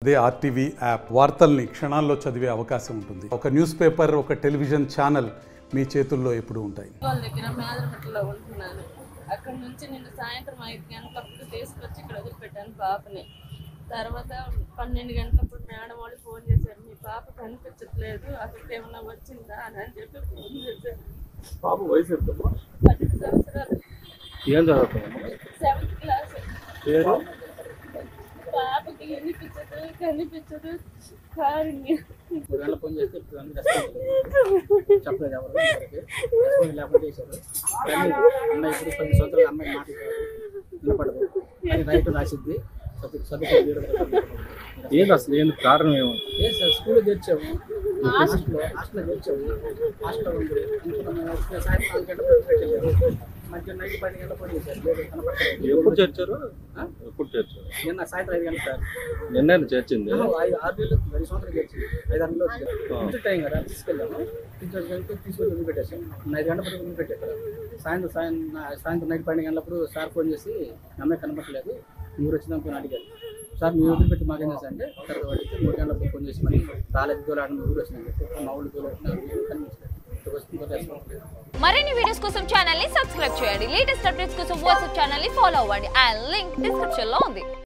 అదే RTV app వార్తల్ని క్షణాల్లో చదివే అవకాశం ఉంటుంది. ఒక న్యూస్ పేపర్, ఒక టెలివిజన్ ఛానల్ మీ చేతుల్లో ఎప్పుడూ ఉంటాయి. వాళ్ళ దగ్గర మేదరపట్లలో ఉంటున్నాను. అక్కడ నుంచి నేను సాయంత్రం 5 గంటలప్పుడు తీసుకొచ్చి ఇక్కడ వదిలిపెట్టాను పాపని. తర్వాత 12 గంటలప్పుడు మేడం వాళ్ళు ఫోన్ చేశారు, మీ పాప కనిపించట్లేదు, అక్కడికి ఏమన్నా వచ్చిందా అని చెప్పి ఫోన్ చేశారు. పాప వయసు ఎంత? 12 సంవత్సరాలు. ఏం చదువుతాము? 7th class. పేరు? పాపకి కనిపించదు కారుణ్యం. ఫోన్ చేస్తే చెప్పలేదు ఎవరు లేకపోతే చేశారు. అమ్మాయి ఇప్పుడు 10 సంవత్సరాలు అమ్మాయి మాట్లాడదు, అది రైట్ రాసిద్ది. ఏంటి అసలు ఏంటి కారణం ఏమో? లేదు సార్, స్కూల్లో తెచ్చాము, హాస్టల్లో తెచ్చాము. హాస్టల్లో ఉంది సాయంత్రం 4 గంటలకు పెట్టారు, మధ్యాహ్నం నైట్ 10 గంటలకు ఫోన్ చేశారు. ఎప్పుడు చేర్చారు? నిన్న సాయంత్రం 5 గంటలు సార్. నిన్న చేర్చింది? 6 వేలు 10 సంవత్సరాలు చేర్చింది. 5 గంటలు ఇంటి టైం కదా, తీసుకెళ్ళాము. తీసుకొని వదిలిపెట్టేసాం. 5 గంటల పడి వదిలిపెట్టారు. సాయంత్రం నైట్ 12 గంటలప్పుడు సార్ ఫోన్ చేసి అమ్మాయి కనపడలేదు, మీరు వచ్చిందని అడిగారు. సార్ మీరు వదిలిపెట్టి మాకేం చేస్తా అంటే తర్వాత వాడికి 3 గంటలకు ఫోన్ చేసి మరి కాలేజ్ దూరం ఊరు వచ్చిందని చెప్పి మా ఊళ్ళు దూరం కనిపించలేదు. మరిన్ని వీడియోస్ కోసం ఛానల్ ని సబ్స్క్రైబ్ చేయండి. లేటెస్ట్ అప్డేట్స్ కోసం వాట్సాప్ ఛానల్ ని ఫాలో అవ్వండి. ఆ లింక్ డిస్క్రిప్షన్ లో ఉంది.